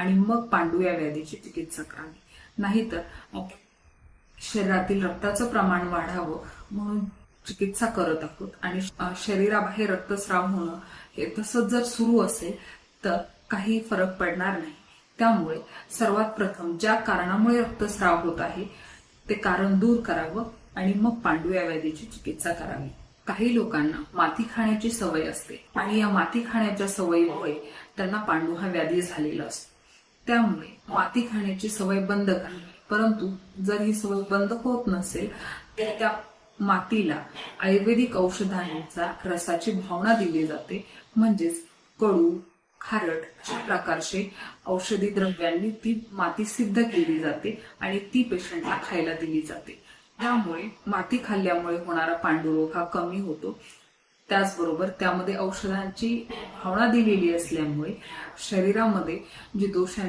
आणि मग पांडू या व्याधीची चिकित्सा करावी. नाहीतर शरीरातील रक्ताचं प्रमाण वाढावं म्हणून चिकित्सा करत आहोत आणि शरीराबाहेर रक्तस्राव होणं हे तसंच जर सुरू असेल तर काही फरक पडणार नाही. त्यामुळे सर्वात प्रथम ज्या कारणामुळे रक्तस्राव होत आहे ते कारण दूर करावं आणि मग पांडू या व्याधीची चिकित्सा करावी. काही लोकांना माती खाण्याची सवय असते आणि या माती खाण्याच्या सवयीमुळे त्यांना पांडू हा व्याधी झालेला असतो. त्यामुळे माती खाण्याची सवय बंद करावी. परंतु जर ही सवय बंद होत नसेल तर त्या मातीला आयुर्वेदिक औषधांचा रसाची भावना दिली जाते. म्हणजेच कडू, खारट अशा प्रकारचे औषधी द्रव्यांनी ती माती सिद्ध केली जाते आणि ती पेशंटला खायला दिली जाते. त्यामुळे माती खाल्ल्यामुळे होणारा पांडुरोग हा कमी होतो. त्याचबरोबर त्यामध्ये औषधांची भावना दिलेली असल्यामुळे शरीरामध्ये जी दोषांची